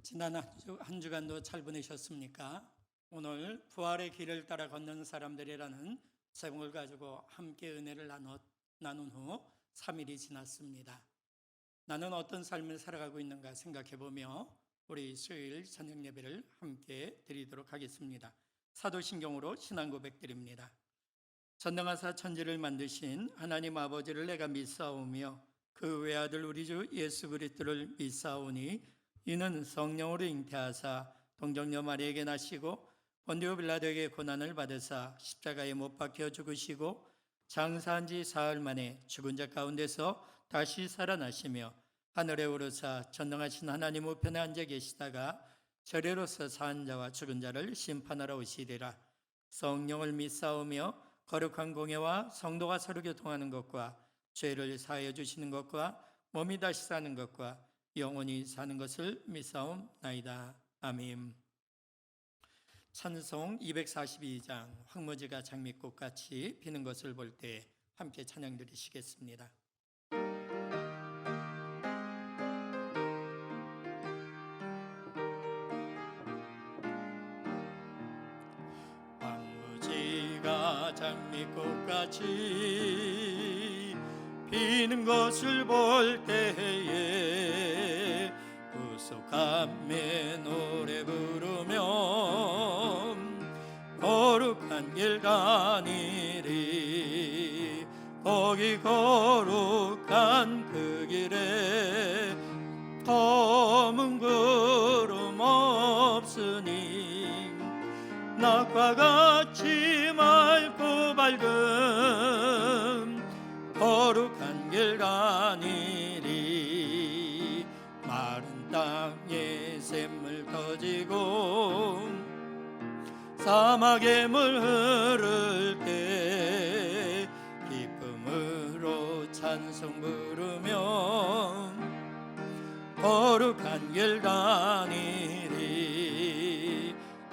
지난 한 주간도 잘 보내셨습니까? 오늘 부활의 길을 따라 걷는 사람들이라는 제목을 가지고 함께 은혜를 나눈 후 3일이 지났습니다. 나는 어떤 삶을 살아가고 있는가 생각해보며 우리 수요일 저녁 예배를 함께 드리도록 하겠습니다. 사도신경으로 신앙 고백드립니다. 전능하사 천지를 만드신 하나님 아버지를 내가 믿사오며 그 외아들 우리 주 예수 그리스도를 믿사오니 이는 성령으로 잉태하사 동정녀 마리에게 나시고 본디오 빌라도에게 고난을 받으사 십자가에 못 박혀 죽으시고 장사한 지 사흘 만에 죽은 자 가운데서 다시 살아나시며 하늘에 오르사 전능하신 하나님 우편에 앉아 계시다가 저리로서 사한 자와 죽은 자를 심판하러 오시리라. 성령을 믿사오며 거룩한 공예와 성도가 서로 교통하는 것과 죄를 사하여 주시는 것과 몸이 다시 사는 것과 영원히 사는 것을 믿사옵나이다. 아멘. 찬송 242장 황무지가 장미꽃같이 피는 것을 볼 때 함께 찬양 드리시겠습니다. 황무지가 장미꽃같이 피는 것을 볼 때에 구속함에 노래 부르며 거룩한 길 다니리. 거기 거룩한 그 길에 검은 구름 없으니 낮과 같이 맑고 밝은 거룩한 길 다니리. 마른 땅에 샘물 터지고 사막에 물 흐를 때 기쁨으로 찬송 부르며 거룩한 길 다니리.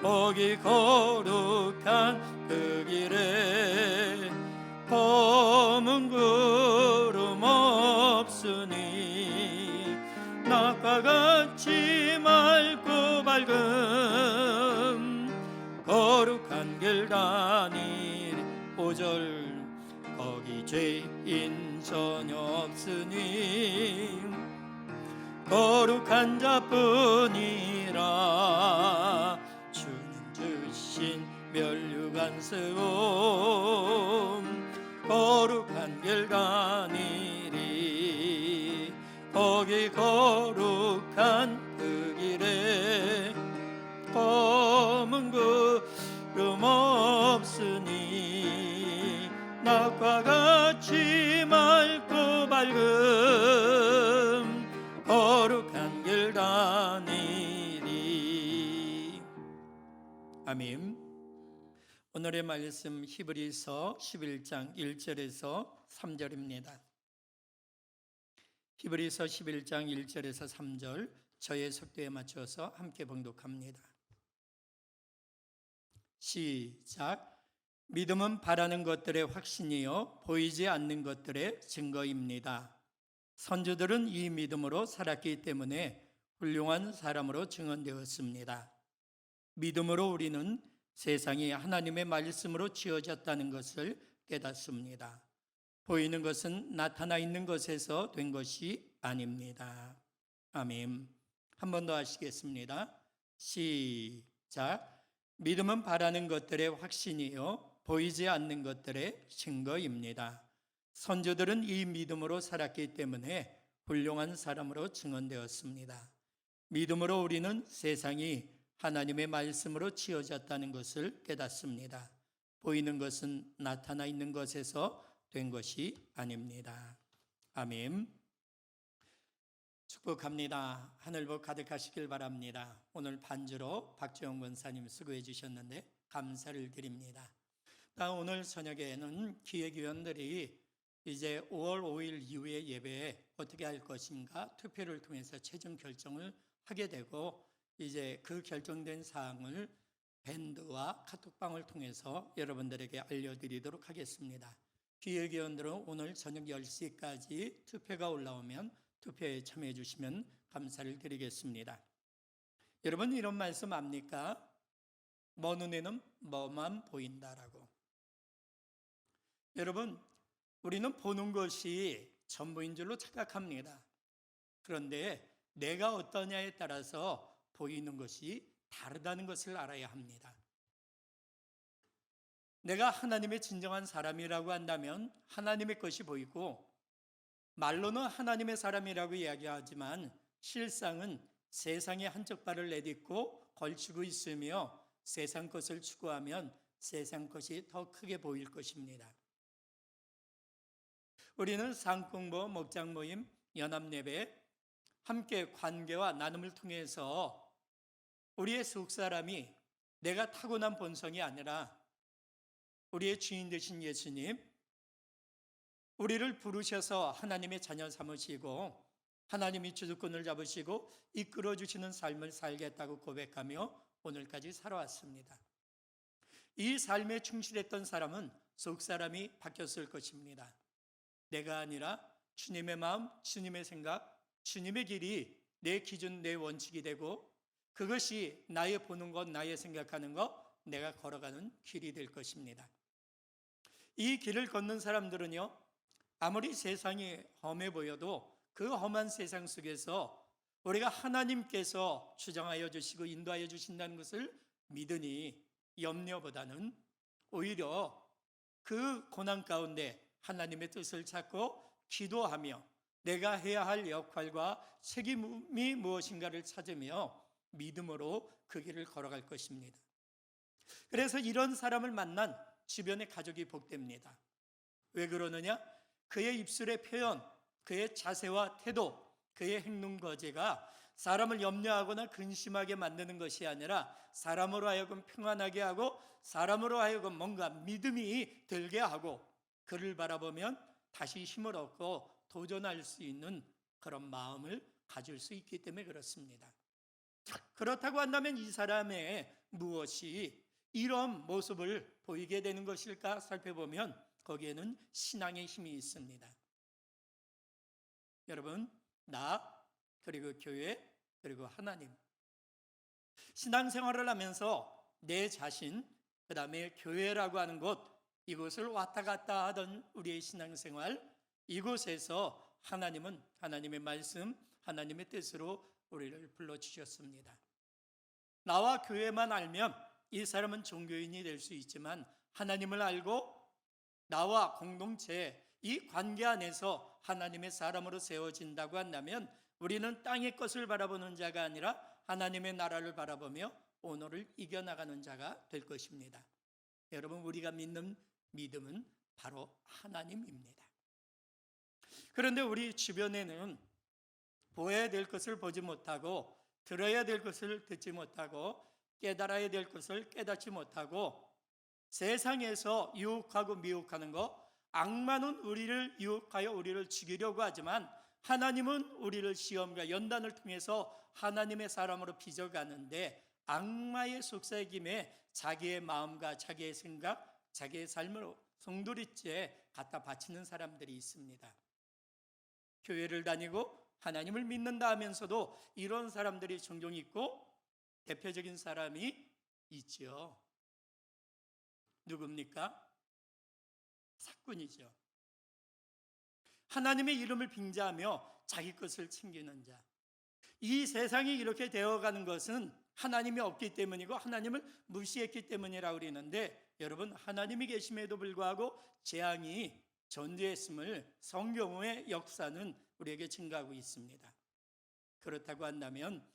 거기 거룩한 그 길에 검은 구름 없으니 낮과 같이 맑고 밝은 거룩한 길 다니리. 5절 거기 죄인 전혀 없으니 거룩한 자뿐이라. 주는 주신 멸류관스러움 거룩한 길 다니리. 거기 거룩한 그 길에 검은 구름 없으니 낮과 같이 맑고 밝은 거룩한 길 다니리. 아멘. 오늘의 말씀 히브리서 11장 1절에서 3절입니다. 히브리서 11장 1절에서 3절 저의 속도에 맞춰서 함께 봉독합니다. 시작. 믿음은 바라는 것들의 확신이요 보이지 않는 것들의 증거입니다. 선조들은 이 믿음으로 살았기 때문에 훌륭한 사람으로 증언되었습니다. 믿음으로 우리는 세상이 하나님의 말씀으로 지어졌다는 것을 깨닫습니다. 보이는 것은 나타나 있는 것에서 된 것이 아닙니다. 아멘. 한 번 더 하시겠습니다. 시작. 믿음은 바라는 것들의 확신이요 보이지 않는 것들의 증거입니다. 선조들은 이 믿음으로 살았기 때문에 훌륭한 사람으로 증언되었습니다. 믿음으로 우리는 세상이 하나님의 말씀으로 지어졌다는 것을 깨닫습니다. 보이는 것은 나타나 있는 것에서 된 것이 아닙니다. 아멘. 축복합니다. 하늘복 가득하시길 바랍니다. 오늘 반주로 박재홍 권사님 수고해 주셨는데 감사를 드립니다. 오늘 저녁에는 기획위원들이 이제 5월 5일 이후의 예배에 어떻게 할 것인가 투표를 통해서 최종 결정을 하게 되고 이제 그 결정된 사항을 밴드와 카톡방을 통해서 여러분들에게 알려드리도록 하겠습니다. 기획위원들은 오늘 저녁 10시까지 투표가 올라오면 투표에 참여해 주시면 감사를 드리겠습니다. 여러분 이런 말씀 압니까? 먼 눈에는 뭐만 보인다라고. 여러분, 우리는 보는 것이 전부인 줄로 착각합니다. 그런데 내가 어떠냐에 따라서 보이는 것이 다르다는 것을 알아야 합니다. 내가 하나님의 진정한 사람이라고 한다면 하나님의 것이 보이고, 말로는 하나님의 사람이라고 이야기하지만 실상은 세상의 한쪽 발을 내딛고 걸치고 있으며 세상 것을 추구하면 세상 것이 더 크게 보일 것입니다. 우리는 상공부, 목장 모임, 연합예배 함께 관계와 나눔을 통해서 우리의 속사람이 내가 타고난 본성이 아니라 우리의 주인 되신 예수님, 우리를 부르셔서 하나님의 자녀 삼으시고 하나님이 주도권을 잡으시고 이끌어 주시는 삶을 살겠다고 고백하며 오늘까지 살아왔습니다. 이 삶에 충실했던 사람은 속사람이 바뀌었을 것입니다. 내가 아니라 주님의 마음, 주님의 생각, 주님의 길이 내 기준, 내 원칙이 되고 그것이 나의 보는 것, 나의 생각하는 것, 내가 걸어가는 길이 될 것입니다. 이 길을 걷는 사람들은요, 아무리 세상이 험해 보여도 그 험한 세상 속에서 우리가 하나님께서 주장하여 주시고 인도하여 주신다는 것을 믿으니 염려보다는 오히려 그 고난 가운데 하나님의 뜻을 찾고 기도하며 내가 해야 할 역할과 책임이 무엇인가를 찾으며 믿음으로 그 길을 걸어갈 것입니다. 그래서 이런 사람을 만난 주변의 가족이 복됩니다. 왜 그러느냐? 그의 입술의 표현, 그의 자세와 태도, 그의 행동 거제가 사람을 염려하거나 근심하게 만드는 것이 아니라 사람으로 하여금 평안하게 하고 사람으로 하여금 뭔가 믿음이 들게 하고 그를 바라보면 다시 힘을 얻고 도전할 수 있는 그런 마음을 가질 수 있기 때문에 그렇습니다. 그렇다고 한다면 이 사람의 무엇이 이런 모습을 보이게 되는 것일까 살펴보면 거기에는 신앙의 힘이 있습니다. 여러분, 나 그리고 교회 그리고 하나님, 신앙생활을 하면서 내 자신, 그 다음에 교회라고 하는 곳, 이곳을 왔다 갔다 하던 우리의 신앙생활, 이곳에서 하나님은 하나님의 말씀, 하나님의 뜻으로 우리를 불러주셨습니다. 나와 교회만 알면 이 사람은 종교인이 될 수 있지만 하나님을 알고 나와 공동체, 이 관계 안에서 하나님의 사람으로 세워진다고 한다면 우리는 땅의 것을 바라보는 자가 아니라 하나님의 나라를 바라보며 오늘을 이겨나가는 자가 될 것입니다. 여러분, 우리가 믿는 믿음은 바로 하나님입니다. 그런데 우리 주변에는 보아야 될 것을 보지 못하고 들어야 될 것을 듣지 못하고 깨달아야 될 것을 깨닫지 못하고 세상에서 유혹하고 미혹하는 것, 악마는 우리를 유혹하여 우리를 죽이려고 하지만 하나님은 우리를 시험과 연단을 통해서 하나님의 사람으로 빚어가는데 악마의 속삭임에 자기의 마음과 자기의 생각, 자기의 삶을 송두리째 갖다 바치는 사람들이 있습니다. 교회를 다니고 하나님을 믿는다 하면서도 이런 사람들이 종종 있고 대표적인 사람이 있죠. 누굽니까? 사꾼이죠. 하나님의 이름을 빙자하며 자기 것을 챙기는 자. 이 세상이 이렇게 되어가는 것은 하나님이 없기 때문이고 하나님을 무시했기 때문이라고 그러는데 여러분, 하나님이 계심에도 불구하고 재앙이 존재했음을 성경의 역사는 우리에게 증거하고 있습니다. 그렇다고 한다면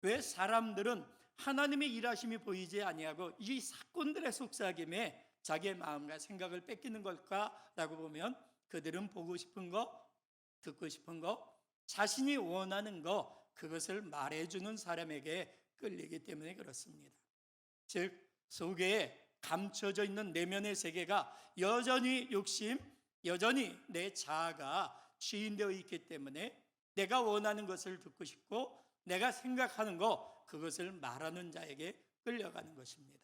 왜 사람들은 하나님의 일하심이 보이지 아니하고 이 사건들의 속삭임에 자기의 마음과 생각을 뺏기는 걸까라고 보면 그들은 보고 싶은 거, 듣고 싶은 거, 자신이 원하는 거, 그것을 말해주는 사람에게 끌리기 때문에 그렇습니다. 즉 속에 감춰져 있는 내면의 세계가 여전히 욕심, 여전히 내 자아가 주인되어 있기 때문에 내가 원하는 것을 듣고 싶고 내가 생각하는 것, 그것을 말하는 자에게 끌려가는 것입니다.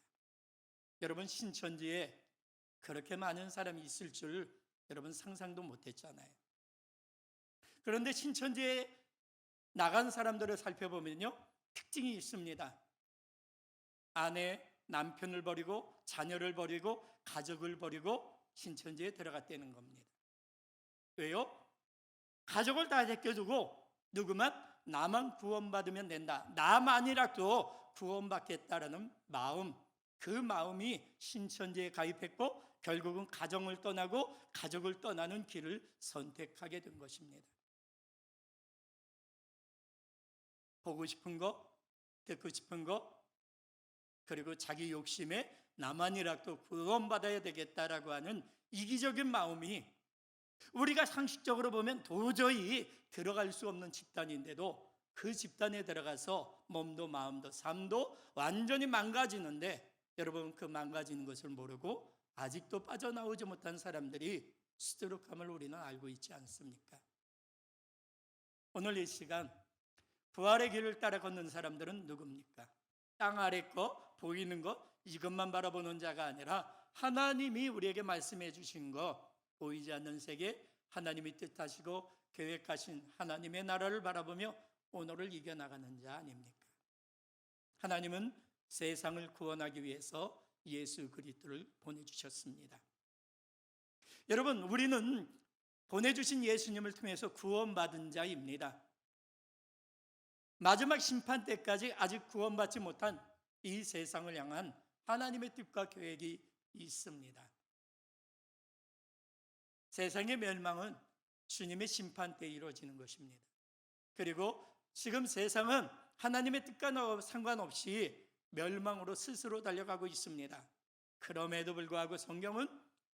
여러분, 신천지에 그렇게 많은 사람이 있을 줄 여러분 상상도 못했잖아요. 그런데 신천지에 나간 사람들을 살펴보면요, 특징이 있습니다. 아내, 남편을 버리고 자녀를 버리고 가족을 버리고 신천지에 들어갔다는 겁니다. 왜요? 가족을 다 제껴두고 누구만 나만 구원받으면 된다, 나만이라도 구원받겠다라는 마음, 그 마음이 신천지에 가입했고 결국은 가정을 떠나고 가족을 떠나는 길을 선택하게 된 것입니다. 보고 싶은 거, 듣고 싶은 거, 그리고 자기 욕심에 나만이라도 구원받아야 되겠다라고 하는 이기적인 마음이 우리가 상식적으로 보면 도저히 들어갈 수 없는 집단인데도 그 집단에 들어가서 몸도 마음도 삶도 완전히 망가지는데, 여러분 그 망가지는 것을 모르고 아직도 빠져나오지 못한 사람들이 수두룩함을 우리는 알고 있지 않습니까? 오늘 이 시간 부활의 길을 따라 걷는 사람들은 누굽니까? 땅 아래 거, 보이는 거, 이것만 바라보는 자가 아니라 하나님이 우리에게 말씀해 주신 거, 보이지 않는 세계, 하나님이 뜻하시고 계획하신 하나님의 나라를 바라보며 오늘을 이겨나가는 자 아닙니까? 하나님은 세상을 구원하기 위해서 예수 그리스도를 보내주셨습니다. 여러분, 우리는 보내주신 예수님을 통해서 구원받은 자입니다. 마지막 심판 때까지 아직 구원받지 못한 이 세상을 향한 하나님의 뜻과 계획이 있습니다. 세상의 멸망은 주님의 심판 때 이루어지는 것입니다. 그리고 지금 세상은 하나님의 뜻과 상관없이 멸망으로 스스로 달려가고 있습니다. 그럼에도 불구하고 성경은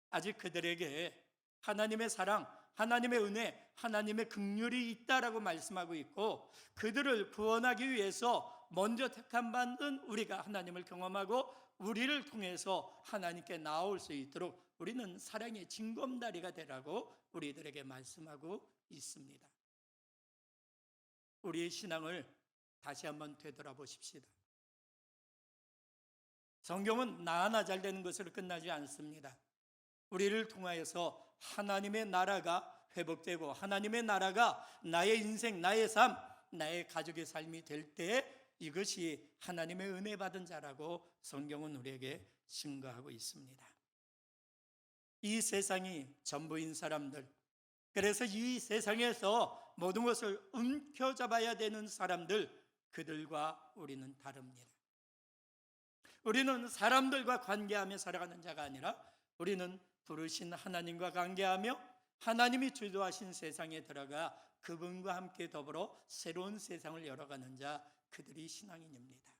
아직 그들에게 하나님의 사랑, 하나님의 은혜, 하나님의 긍휼이 있다라고 말씀하고 있고, 그들을 구원하기 위해서 먼저 택함 받은 우리가 하나님을 경험하고 우리를 통해서 하나님께 나올 수 있도록 우리는 사랑의 징검다리가 되라고 우리들에게 말씀하고 있습니다. 우리의 신앙을 다시 한번 되돌아보십시다. 성경은 나 하나 잘 되는 것으로 끝나지 않습니다. 우리를 통하여서 하나님의 나라가 회복되고 하나님의 나라가 나의 인생, 나의 삶, 나의 가족의 삶이 될 때 이것이 하나님의 은혜 받은 자라고 성경은 우리에게 증거하고 있습니다. 이 세상이 전부인 사람들, 그래서 이 세상에서 모든 것을 움켜잡아야 되는 사람들, 그들과 우리는 다릅니다. 우리는 사람들과 관계하며 살아가는 자가 아니라 우리는 부르신 하나님과 관계하며 하나님이 주도하신 세상에 들어가 그분과 함께 더불어 새로운 세상을 열어가는 자, 그들이 신앙인입니다.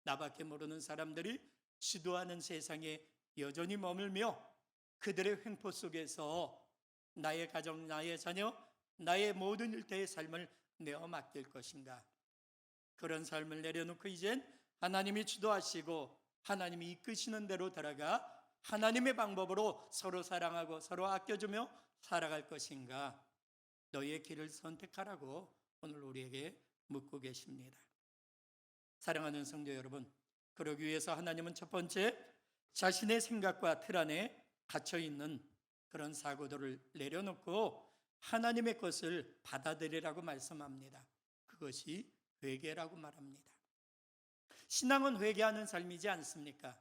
나밖에 모르는 사람들이 주도하는 세상에 여전히 머물며 그들의 횡포 속에서 나의 가정, 나의 자녀, 나의 모든 일대의 삶을 내어 맡길 것인가? 그런 삶을 내려놓고 이젠 하나님이 주도하시고 하나님이 이끄시는 대로 들어가 하나님의 방법으로 서로 사랑하고 서로 아껴주며 살아갈 것인가? 너희의 길을 선택하라고 오늘 우리에게 묻고 계십니다. 사랑하는 성도 여러분, 그러기 위해서 하나님은 첫 번째, 자신의 생각과 틀 안에 갇혀있는 그런 사고들을 내려놓고 하나님의 것을 받아들이라고 말씀합니다. 그것이 회개라고 말합니다. 신앙은 회개하는 삶이지 않습니까?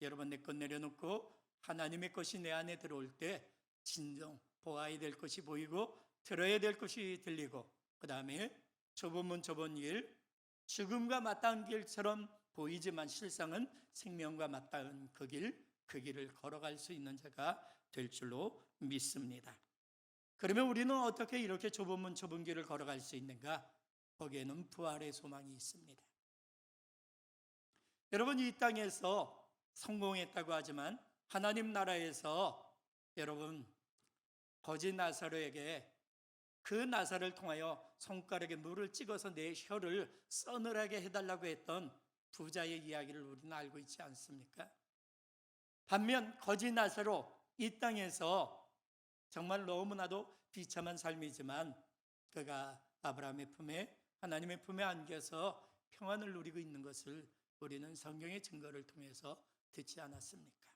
여러분, 내 것 내려놓고 하나님의 것이 내 안에 들어올 때 진정 보아야 될 것이 보이고 들어야 될 것이 들리고, 그 다음에 좁은 문 좁은 길, 죽음과 맞닿은 길처럼 보이지만 실상은 생명과 맞닿은 그 길을 걸어갈 수 있는 자가 될 줄로 믿습니다. 그러면 우리는 어떻게 이렇게 좁은 문 좁은 길을 걸어갈 수 있는가? 거기에는 부활의 소망이 있습니다. 여러분, 이 땅에서 성공했다고 하지만 하나님 나라에서 여러분 거짓 나사로에게 그 나사를 통하여 손가락에 물을 찍어서 내 혀를 서늘하게 해달라고 했던 부자의 이야기를 우리는 알고 있지 않습니까? 반면 거짓 나사로 이 땅에서 정말 너무나도 비참한 삶이지만 그가 아브라함의 품에, 하나님의 품에 안겨서 평안을 누리고 있는 것을 우리는 성경의 증거를 통해서 듣지 않았습니까?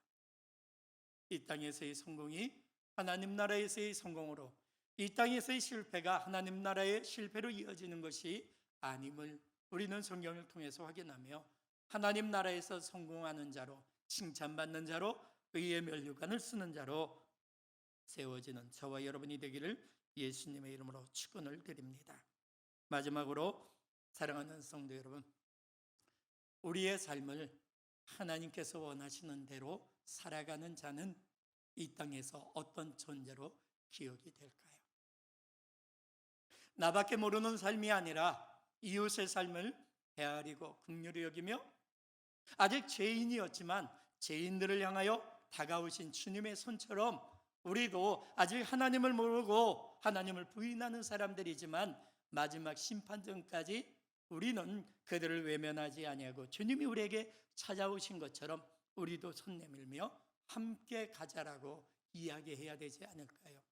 이 땅에서의 성공이 하나님 나라에서의 성공으로, 이 땅에서의 실패가 하나님 나라의 실패로 이어지는 것이 아님을 우리는 성경을 통해서 확인하며 하나님 나라에서 성공하는 자로, 칭찬받는 자로, 의의 면류관을 쓰는 자로 세워지는 저와 여러분이 되기를 예수님의 이름으로 축원을 드립니다. 마지막으로 사랑하는 성도 여러분, 우리의 삶을 하나님께서 원하시는 대로 살아가는 자는 이 땅에서 어떤 존재로 기억이 될까요? 나밖에 모르는 삶이 아니라 이웃의 삶을 헤아리고 긍휼히 여기며 아직 죄인이었지만 죄인들을 향하여 다가오신 주님의 손처럼 우리도 아직 하나님을 모르고 하나님을 부인하는 사람들이지만 마지막 심판전까지 우리는 그들을 외면하지 아니하고 주님이 우리에게 찾아오신 것처럼 우리도 손 내밀며 함께 가자라고 이야기해야 되지 않을까요?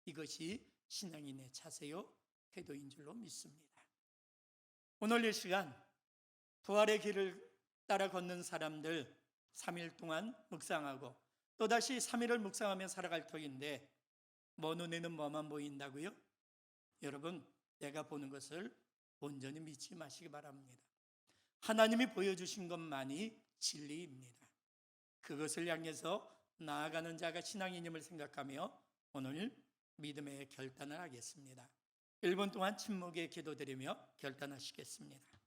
이것이 신앙인의 자세요 태도인 줄로 믿습니다. 오늘 이 시간 부활의 길을 따라 걷는 사람들 3일 동안 묵상하고 또다시 3일을 묵상하며 살아갈 터인데 뭐 눈에는 뭐만 보인다고요? 여러분, 내가 보는 것을 온전히 믿지 마시기 바랍니다. 하나님이 보여주신 것만이 진리입니다. 그것을 향해서 나아가는 자가 신앙인임을 생각하며 오늘 믿음의 결단을 하겠습니다. 1분 동안 침묵의 기도드리며 결단하시겠습니다.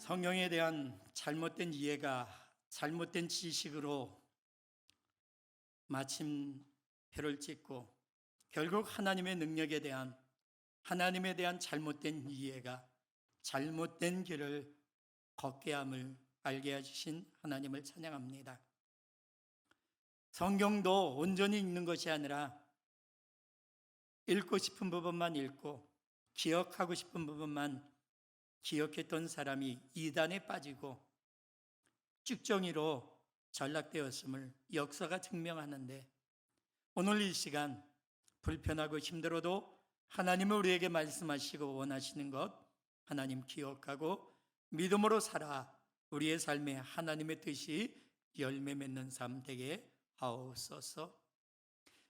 성경에 대한 잘못된 이해가 잘못된 지식으로 마침표를 찍고 결국 하나님의 능력에 대한 하나님에 대한 잘못된 이해가 잘못된 길을 걷게 함을 알게 해주신 하나님을 찬양합니다. 성경도 온전히 읽는 것이 아니라 읽고 싶은 부분만 읽고 기억하고 싶은 부분만 기억했던 사람이 이단에 빠지고 쭉정이로 전락되었음을 역사가 증명하는데 오늘 이 시간 불편하고 힘들어도 하나님은 우리에게 말씀하시고 원하시는 것 하나님 기억하고 믿음으로 살아 우리의 삶에 하나님의 뜻이 열매 맺는 삶 되게 하옵소서.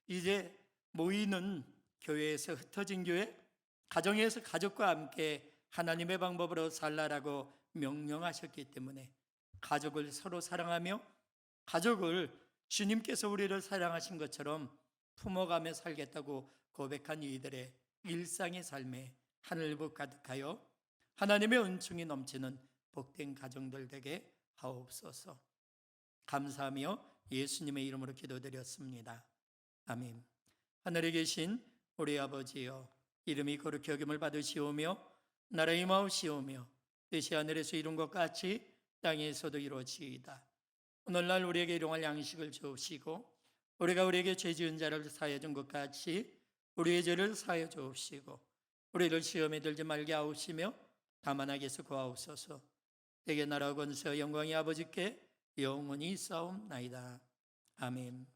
이제 모이는 교회에서 흩어진 교회, 가정에서 가족과 함께 하나님의 방법으로 살라라고 명령하셨기 때문에 가족을 서로 사랑하며 가족을 주님께서 우리를 사랑하신 것처럼 품어가며 살겠다고 고백한 이들의 일상의 삶에 하늘복 가득하여 하나님의 은총이 넘치는 복된 가정들 되게 하옵소서. 감사하며 예수님의 이름으로 기도드렸습니다. 아멘. 하늘에 계신 우리 아버지여, 이름이 거룩히 여김을 받으시오며 나라의 임하옵시오며 뜻이 하늘에서 이룬 것 같이 땅에서도 이루어지이다. 오늘날 우리에게 일용할 양식을 주옵시고 우리가 우리에게 죄 지은 자를 사하여 준 것 같이 우리의 죄를 사하여 주옵시고 우리를 시험에 들지 말게 하옵시며 다만 악에서 구하옵소서. 대개 나라와 권세와 영광이 아버지께 영원히 있사옵나이다. 아멘.